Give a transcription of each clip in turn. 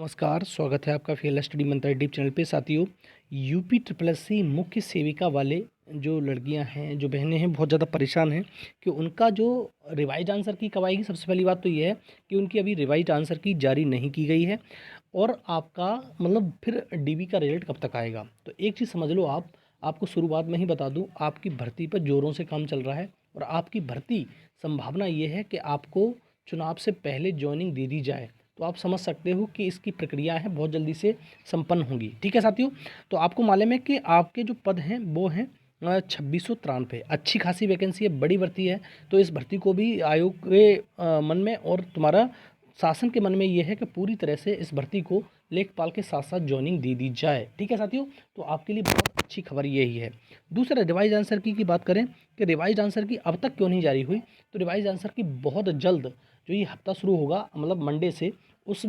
नमस्कार, स्वागत है आपका फीएलएस स्टडी मंत्रा यूट्यूब चैनल पे। साथियों, यूपी ट्रिपल एस सी मुख्य सेविका वाले जो लड़कियां हैं, जो बहनें हैं, बहुत ज़्यादा परेशान हैं कि उनका जो रिवाइज आंसर की कब आएगी। सबसे पहली बात तो ये है कि उनकी अभी रिवाइज आंसर की जारी नहीं की गई है और आपका मतलब फिर डीबी का रिजल्ट कब तक आएगा। तो एक चीज़ समझ लो, आपको शुरुआत में ही बता दूँ, आपकी भर्ती पर ज़ोरों से काम चल रहा है और आपकी भर्ती संभावना ये है कि आपको चुनाव से पहले ज्वाइनिंग दे दी जाए। तो आप समझ सकते हो कि इसकी प्रक्रिया है बहुत जल्दी से संपन्न होगी। ठीक है साथियों, तो आपको मालूम है कि आपके जो पद हैं वो हैं 2693। अच्छी खासी वैकेंसी है, बड़ी भर्ती है। तो इस भर्ती को भी आयोग के मन में और तुम्हारा शासन के मन में ये है कि पूरी तरह से इस भर्ती को लेखपाल के साथ साथ ज्वाइनिंग दे दी जाए। ठीक है साथियों, तो आपके लिए बहुत अच्छी खबर यही है। दूसरा, रिवाइज आंसर की बात करें कि रिवाइज आंसर की अब तक क्यों नहीं जारी हुई। तो रिवाइज आंसर की बहुत जल्द, जो ये हफ्ता शुरू होगा मतलब मंडे से, उस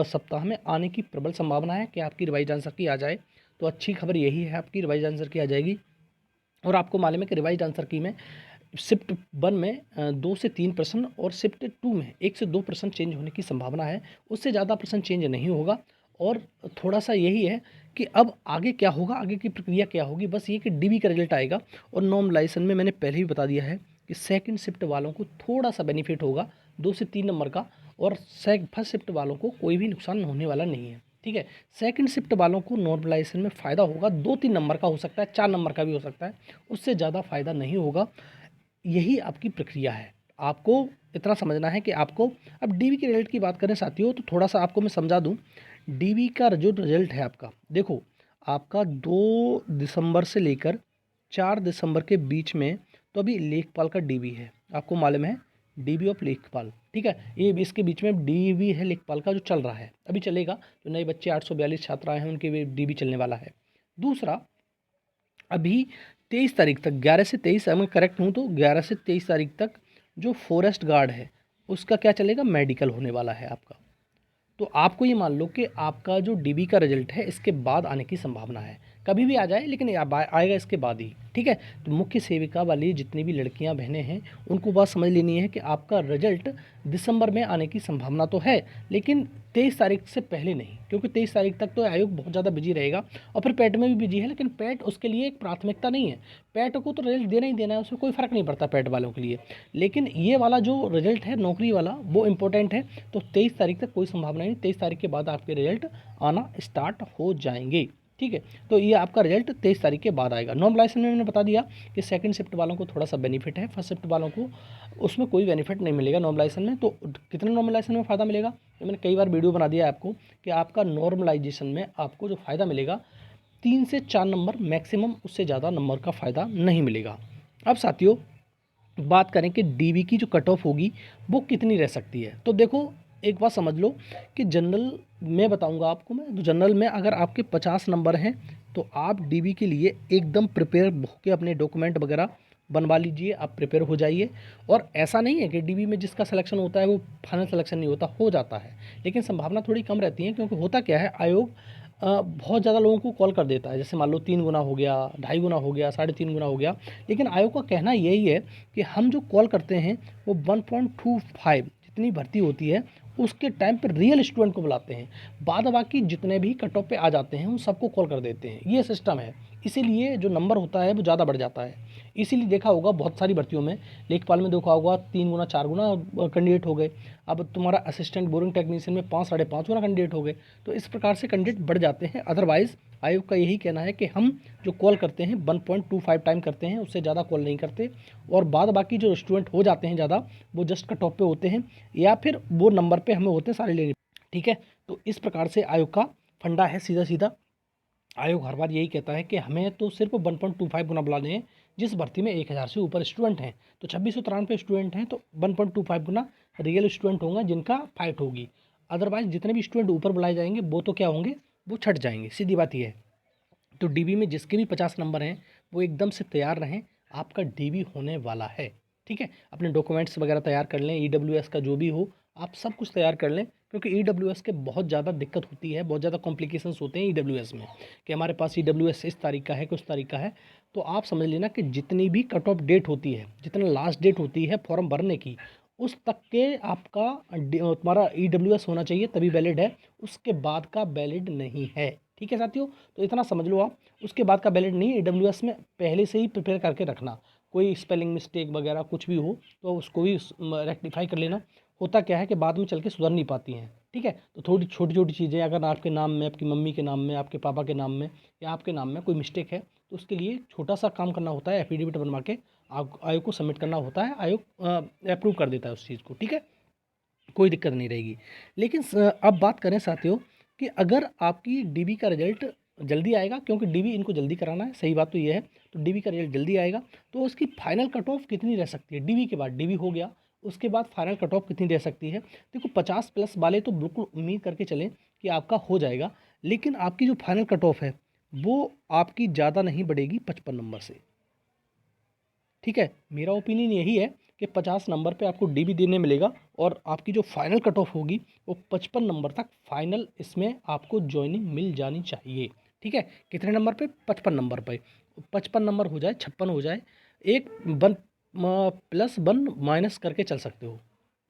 सप्ताह में आने की प्रबल संभावना है कि आपकी रिवाइज आंसर की आ जाए। तो अच्छी खबर यही है, आपकी रिवाइज आंसर की आ जाएगी। और आपको मालूम है कि रिवाइज आंसर की में शिफ्ट 1 में 2 से 3 प्रश्न और शिफ्ट 2 में 1 से 2 प्रश्न चेंज होने की संभावना है। उससे ज़्यादा प्रश्न चेंज नहीं होगा। और थोड़ा सा यही है कि अब आगे क्या होगा, आगे की प्रक्रिया क्या होगी, बस ये कि डीबी का रिजल्ट आएगा। और नॉर्मलाइजेशन में मैंने पहले ही बता दिया है कि सेकंड शिफ्ट वालों को थोड़ा सा बेनिफिट होगा 2 से 3 नंबर का, और फर्स्ट शिफ्ट वालों को कोई भी नुकसान होने वाला नहीं है। ठीक है, सेकंड शिफ्ट वालों को नॉर्मलाइजेशन में फ़ायदा होगा, 2-3 नंबर का हो सकता है, 4 नंबर का भी हो सकता है, उससे ज़्यादा फ़ायदा नहीं होगा। यही आपकी प्रक्रिया है। आपको इतना समझना है कि आपको अब डीबी के रिजल्ट की बात करें साथियों, तो थोड़ा सा आपको मैं समझा दूं। डीबी का जो रिजल्ट है आपका, देखो, आपका 2 दिसंबर से लेकर 4 दिसंबर के बीच में तो अभी लेखपाल का डीबी है, आपको मालूम है, डीबी ऑफ लेखपाल। ठीक है, ये इसके बीच में डीबी है लेखपाल का जो चल रहा है, अभी चलेगा। जो नए बच्चे 842 छात्र आए हैं उनके भी डीबी चलने वाला है। दूसरा, अभी 23 तारीख तक, 11 से 23, अगर मैं करेक्ट हूँ तो 11 से 23 तारीख तक जो फॉरेस्ट गार्ड है उसका क्या चलेगा, मेडिकल होने वाला है आपका। तो आपको ये मान लो कि आपका जो डीबी का रिजल्ट है इसके बाद आने की संभावना है। कभी भी आ जाए, लेकिन आएगा इसके बाद ही। ठीक है, तो मुख्य सेविका वाली जितनी भी लड़कियां बहनें हैं उनको बात समझ लेनी है कि आपका रिजल्ट दिसंबर में आने की संभावना तो है, लेकिन 23 तारीख से पहले नहीं, क्योंकि 23 तारीख तक तो आयोग बहुत ज़्यादा बिजी रहेगा। और फिर पैट में भी बिजी है, लेकिन पैट उसके लिए एक प्राथमिकता नहीं है। पैट को तो रिजल्ट देना ही देना है, उसमें कोई फ़र्क नहीं पड़ता पैट वालों के लिए। लेकिन ये वाला जो रिजल्ट है नौकरी वाला, वो इम्पोर्टेंट है। तो 23 तारीख तक कोई संभावना नहीं, 23 तारीख के बाद आपके रिजल्ट आना स्टार्ट हो जाएंगे। ठीक है, तो ये आपका रिजल्ट 23 तारीख के बाद आएगा। नॉर्मलाइजेशन में मैंने बता दिया कि सेकंड शिफ्ट वालों को थोड़ा सा बेनिफिट है, फर्स्ट शिफ्ट वालों को उसमें कोई बेनिफिट नहीं मिलेगा नॉर्मलाइजेशन में। तो कितना नॉर्मलाइजेशन में फ़ायदा मिलेगा, तो मैंने कई बार वीडियो बना दिया है आपको कि आपका नॉर्मलाइजेशन में आपको जो फ़ायदा मिलेगा 3 से 4 नंबर मैक्सिमम, उससे ज़्यादा नंबर का फ़ायदा नहीं मिलेगा। अब साथियों, बात करें कि डीबी की जो कट ऑफ होगी वो कितनी रह सकती है। तो देखो, एक बात समझ लो कि जनरल में बताऊंगा आपको मैं, तो जनरल में अगर आपके 50 नंबर हैं तो आप डीबी के लिए एकदम प्रिपेयर होकर अपने डॉक्यूमेंट वगैरह बनवा लीजिए, आप प्रिपेयर हो जाइए। और ऐसा नहीं है कि डीबी में जिसका सिलेक्शन होता है वो फाइनल सिलेक्शन नहीं होता, हो जाता है, लेकिन संभावना थोड़ी कम रहती है। क्योंकि होता क्या है, आयोग बहुत ज़्यादा लोगों को कॉल कर देता है। जैसे मान लो 3 गुना हो गया, 2.5 गुना हो गया, 3.5 गुना हो गया। लेकिन आयोग का कहना यही है कि हम जो कॉल करते हैं वो 1.25 जितनी भर्ती होती है उसके टाइम पर रियल स्टूडेंट को बुलाते हैं। बाद बाकी जितने भी कट ऑफ पे आ जाते हैं उन सबको कॉल कर देते हैं, ये सिस्टम है। इसीलिए जो नंबर होता है वो ज़्यादा बढ़ जाता है। इसीलिए देखा होगा बहुत सारी भर्तियों में, लेखपाल में देखा होगा 3 गुना 4 गुना कैंडिडेट हो गए। अब तुम्हारा असिस्टेंट बोरिंग टेक्नीशियन में 5 साढ़े 5 गुना कैंडिडेट हो गए। तो इस प्रकार से कैंडिडेट बढ़ जाते हैं। अदरवाइज़ आयोग का यही कहना है कि हम जो कॉल करते हैं 1.25 टाइम करते हैं, उससे ज़्यादा कॉल नहीं करते। और बाद बाकी जो स्टूडेंट हो जाते हैं ज़्यादा, वो जस्ट कट ऑफ पे होते हैं या फिर वो नंबर पे हमें होते हैं सारे लेने। ठीक है, तो इस प्रकार से आयोग का फंडा है सीधा सीधा। आयोग हर बार यही कहता है कि हमें तो सिर्फ 1.25 गुना बुलाने हैं जिस भर्ती में 1000 से ऊपर स्टूडेंट हैं। तो 2693 स्टूडेंट हैं तो 1.25 गुना रियल स्टूडेंट होंगे जिनका फाइट होगी। अदरवाइज जितने भी स्टूडेंट ऊपर बुलाए जाएंगे वो तो क्या होंगे, वो छट जाएंगे, सीधी बात ये है। तो डीबी में जिसके भी 50 नंबर हैं वो एकदम से तैयार रहें, आपका डीबी होने वाला है। ठीक है, अपने डॉक्यूमेंट्स वगैरह तैयार कर लें, ईडब्ल्यूएस का जो भी हो आप सब कुछ तैयार कर लें। क्योंकि ईडब्ल्यूएस के बहुत ज़्यादा दिक्कत होती है, बहुत ज़्यादा कॉम्प्लिकेशंस होते हैं ईडब्ल्यूएस में, कि हमारे पास ईडब्ल्यूएस इस तारीख का है, कुछ तारीख का है। तो आप समझ लेना कि जितनी भी कट ऑफ डेट होती है, जितना लास्ट डेट होती है फॉर्म भरने की, उस तक के आपका तुम्हारा EWS होना चाहिए, तभी वैलिड है। उसके बाद का वैलिड नहीं है। ठीक है साथियों, तो इतना समझ लो आप, उसके बाद का वैलिड नहीं। EWS में पहले से ही प्रिपेयर करके रखना, कोई स्पेलिंग मिस्टेक वगैरह कुछ भी हो तो उसको भी रेक्टिफाई कर लेना। होता क्या है कि बाद में चल के सुधर नहीं पाती हैं। ठीक है, तो थोड़ी छोटी छोटी चीज़ें, अगर आपके नाम में, आपकी मम्मी के नाम में, आपके पापा के नाम में या आपके नाम में कोई मिस्टेक है, तो उसके लिए छोटा सा काम करना होता है, एफिडेविट बनवा के आयोग को सबमिट करना होता है। आयोग अप्रूव कर देता है उस चीज़ को। ठीक है, कोई दिक्कत नहीं रहेगी। लेकिन अब बात करें साथियों कि अगर आपकी डीबी का रिजल्ट जल्दी आएगा, क्योंकि डीबी इनको जल्दी कराना है, सही बात तो ये है, तो डीबी का रिजल्ट जल्दी आएगा, तो उसकी फाइनल कट ऑफ कितनी रह सकती है? डीबी के बाद, डीबी हो गया, उसके बाद फाइनल कट ऑफ कितनी रह सकती है? देखो 50 प्लस वाले तो बिल्कुल उम्मीद करके चलें कि आपका हो जाएगा, लेकिन आपकी जो फाइनल कट ऑफ है वो आपकी ज़्यादा नहीं बढ़ेगी 55 नंबर से। ठीक है, मेरा ओपिनियन यही है कि 50 नंबर पे आपको डीबी देने मिलेगा, और आपकी जो फाइनल कट ऑफ होगी वो 55 नंबर तक फाइनल इसमें आपको ज्वाइनिंग मिल जानी चाहिए। ठीक है, कितने नंबर पे? 55 नंबर पे। 55 नंबर हो जाए, 56 हो जाए, एक वन प्लस वन माइनस करके चल सकते हो,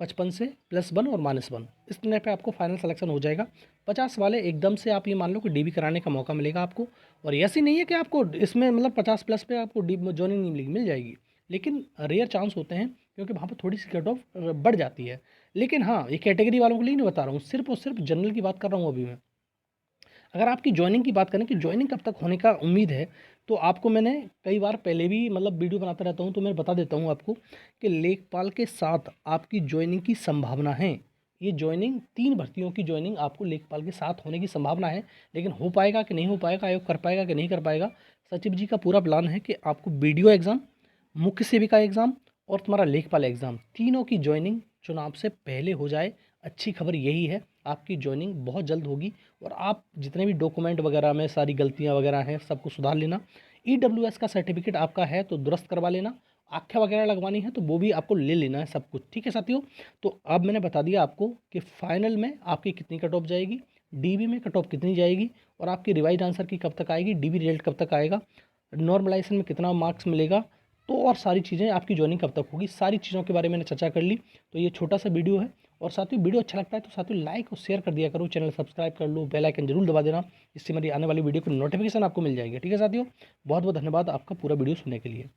55 से +1 और -1, इतने पे आपको फाइनल सिलेक्शन हो जाएगा। 50 वाले एकदम से आप ये मान लो कि डीबी कराने का मौका मिलेगा आपको। और ऐसी नहीं है कि आपको इसमें मतलब 50 प्लस पे आपको डी ज्वाइनिंग नहीं मिलेगी, मिल जाएगी, लेकिन रेयर चांस होते हैं, क्योंकि वहाँ पर थोड़ी सी कट ऑफ बढ़ जाती है। लेकिन हाँ, ये कैटेगरी वालों के लिए नहीं बता रहा हूँ, सिर्फ और सिर्फ जनरल की बात कर रहा हूँ अभी मैं। अगर आपकी जॉइनिंग की बात करें कि जॉइनिंग कब तक होने का उम्मीद है, तो आपको मैंने कई बार पहले भी मतलब वीडियो बनाता रहता हूँ, तो मैं बता देता हूँ आपको कि लेखपाल के साथ आपकी जॉइनिंग की संभावना है। ये जॉइनिंग 3 भर्तियों की जॉइनिंग आपको लेखपाल के साथ होने की संभावना है, लेकिन हो पाएगा कि नहीं हो पाएगा, आयोग कर पाएगा कि नहीं कर पाएगा, सचिव जी का पूरा प्लान है कि आपको वीडियो एग्ज़ाम, मुख्य सेविका एग्ज़ाम और तुम्हारा लेखपाल एग्ज़ाम, तीनों की जॉइनिंग चुनाव से पहले हो जाए। अच्छी खबर यही है, आपकी जॉइनिंग बहुत जल्द होगी, और आप जितने भी डॉक्यूमेंट वगैरह में सारी गलतियां वगैरह हैं सबको सुधार लेना। EWS का सर्टिफिकेट आपका है तो दुरुस्त करवा लेना, आख्या वगैरह लगवानी है तो वो भी आपको ले लेना है सब कुछ। ठीक है साथियों, तो अब मैंने बता दिया आपको कि फाइनल में आपकी कितनी कट ऑफ जाएगी, डीबी में कट ऑफ कितनी जाएगी, और आपकी रिवाइज आंसर की कब तक आएगी, डीबी रिजल्ट कब तक आएगा, नॉर्मलाइजेशन में कितना मार्क्स मिलेगा, तो और सारी चीज़ें, आपकी जॉइनिंग कब तक होगी, सारी चीज़ों के बारे में मैंने चर्चा कर ली। तो ये छोटा सा वीडियो है, और साथियों वीडियो अच्छा लगता है तो साथियों लाइक और शेयर कर दिया करो, चैनल सब्सक्राइब कर लो, बेल आइकन जरूर दबा देना, इससे मेरी आने वाली वीडियो की नोटिफिकेशन आपको मिल जाएगी। ठीक है साथियों, बहुत बहुत धन्यवाद आपका पूरा वीडियो सुनने के लिए।